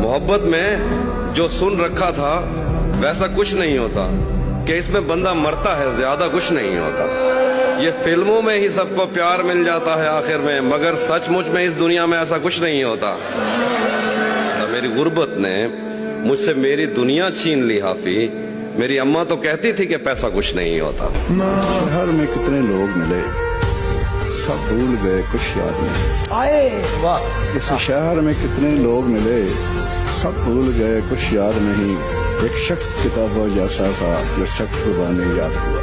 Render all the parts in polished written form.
मोहब्बत में जो सुन रखा था वैसा कुछ नहीं होता, कि इसमें बंदा मरता है, ज्यादा कुछ नहीं होता। ये फिल्मों में ही सबको प्यार मिल जाता है आखिर में, मगर सचमुच में इस दुनिया में ऐसा कुछ नहीं होता। तो मेरी गुर्बत ने मुझसे मेरी दुनिया छीन ली हाफी। मेरी अम्मा तो कहती थी कि पैसा कुछ नहीं होता। शहर में कितने लोग मिले, सब भूल गए कुछ याद नहीं आए। वाह! इस शहर में कितने लोग मिले, सब भूल गए कुछ याद नहीं। एक शख्स किताबों जैसा था, जो शख्स जुबानी याद हुआ।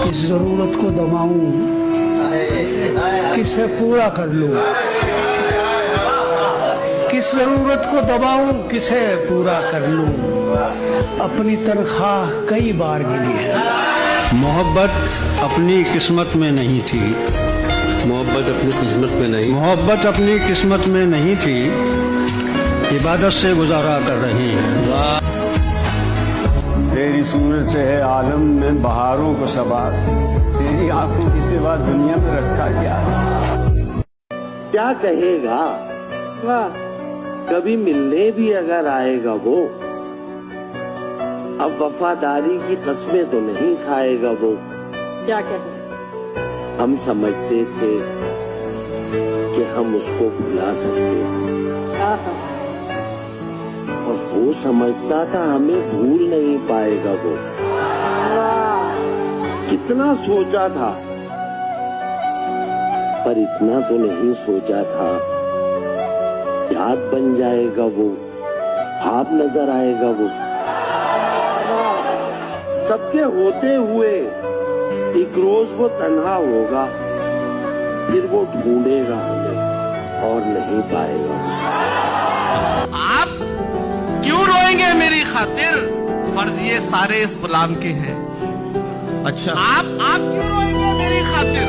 किस जरूरत को दबाऊं, किसे पूरा कर लूं, किस जरूरत को दबाऊं, किसे पूरा कर लूं। अपनी तनख्वाह कई बार गिनी है। मोहब्बत अपनी किस्मत में नहीं थी, मोहब्बत अपनी किस्मत में नहीं, मोहब्बत अपनी किस्मत में नहीं थी, इबादत से गुजारा कर रही है। तेरी सूरत से है आलम में बहारों को सवार, तेरी आंखों की सिवा दुनिया में रखा क्या कहेगा, कभी मिलने भी अगर आएगा वो, अब वफादारी की कस्में तो नहीं खाएगा वो। क्या कहें? हम समझते थे कि हम उसको भुला सकते हैं, और वो समझता था हमें भूल नहीं पाएगा वो। कितना सोचा था, पर इतना तो नहीं सोचा था याद बन जाएगा वो, ख्वाब नजर आएगा वो। सबके होते हुए एक रोज वो तन्हा होगा, फिर वो ढूंढेगा हमें और नहीं पाएगा। आप क्यों रोएंगे मेरी खातिर, फर्ज ये सारे इस गुलाम के हैं। अच्छा, आप क्यों रोएंगे मेरी खातिर,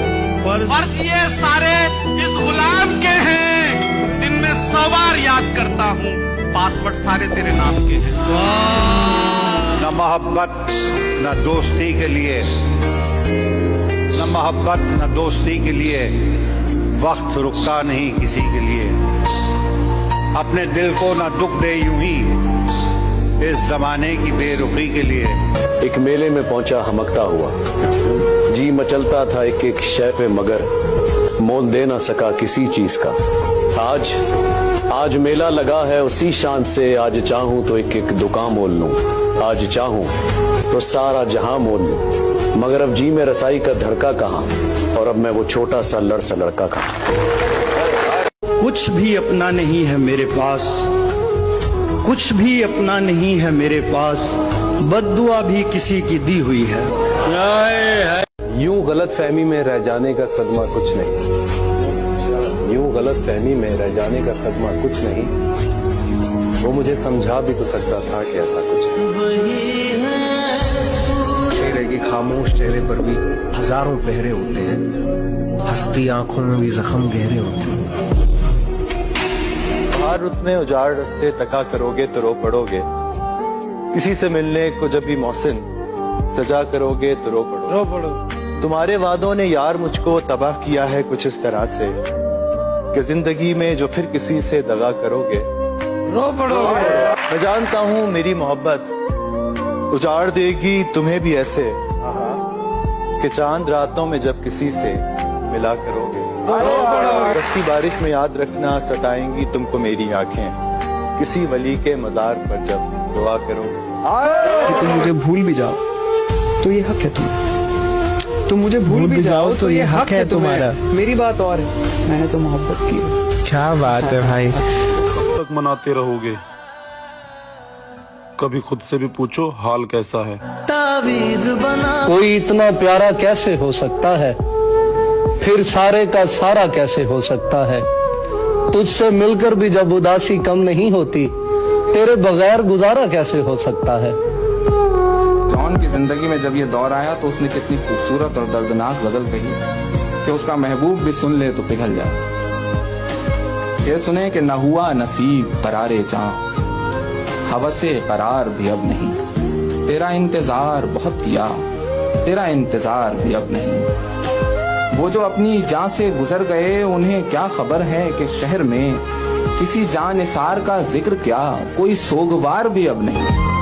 फर्ज ये सारे इस गुलाम के हैं। दिन में 100 बार याद करता हूँ, पासवर्ड सारे तेरे नाम के हैं। न मोहब्बत न दोस्ती के लिए, न मोहब्बत न दोस्ती के लिए वक्त रुकता नहीं किसी के लिए। अपने दिल को न दुख दे यूं ही इस जमाने की बेरुखी के लिए। एक मेले में पहुंचा हमकता हुआ, जी मचलता था एक एक शय पे, मगर मोल दे ना सका किसी चीज का। आज मेला लगा है उसी शान से, आज चाहूं तो एक एक दुकान मोल लूं, आज चाहूं तो सारा जहां मोल लूं, मगर अब जी में रसाई का धड़का कहां, और अब मैं वो छोटा सा लड़का कहां। कुछ भी अपना नहीं है मेरे पास, कुछ भी अपना नहीं है मेरे पास, बद्दुआ भी किसी की दी हुई है। यूं गलतफहमी में रह जाने का सदमा कुछ नहीं, यूं गलतफहमी में रह जाने का सदमा कुछ नहीं। वो मुझे समझा भी तो सकता था कि ऐसा कुछ नहीं। चेहरे के खामोश चेहरे पर भी हजारों पहरे होते हैं, हंसती आंखों में भी जख्म गहरे होते हैं। बाहर रुत में उजाड़ रस्ते तका करोगे तो रो पड़ोगे, किसी से मिलने को जब भी मौसिन सजा करोगे तो रो पड़ोगे। तुम्हारे वादों ने यार मुझको तबाह किया है कुछ इस तरह से, कि जिंदगी में जो फिर किसी से दगा करोगे रो पड़ोगे। मैं जानता हूँ मेरी मोहब्बत उजाड़ देगी तुम्हें भी ऐसे, कि चांद रातों में जब किसी से मिला करोगे। बरसती बारिश में याद रखना सताएंगी तुमको मेरी आंखें, किसी वली के मजार पर जब दुआ करोगे। कि तुम मुझे भूल भी जाओ तो ये हक है तुम्हारा, तुम मुझे भूल भी जाओ तो ये हक है तुम्हारा। मेरी बात और है, मैंने तो मोहब्बत की। क्या बात है भाई। कब तक मनाते रहोगे, कभी खुद से भी पूछो हाल कैसा है। कोई इतना प्यारा कैसे हो सकता है, फिर सारे का सारा कैसे हो सकता है। तुझसे मिलकर भी जब उदासी कम नहीं होती, तेरे बगैर गुजारा कैसे हो सकता है। जॉन की जिंदगी में जब ये दौर आया तो उसने कितनी खूबसूरत और दर्दनाक गजल कही कि उसका महबूब भी सुन ले तो पिघल जाए। ये सुने कि न हुआ नसीब करारे जां, हवसे करार भी अब नहीं, तेरा इंतजार बहुत किया, तेरा इंतजार भी अब नहीं। वो जो अपनी जान से गुजर गए, उन्हें क्या खबर है कि शहर में किसी जानिसार का जिक्र क्या, कोई सोगवार भी अब नहीं।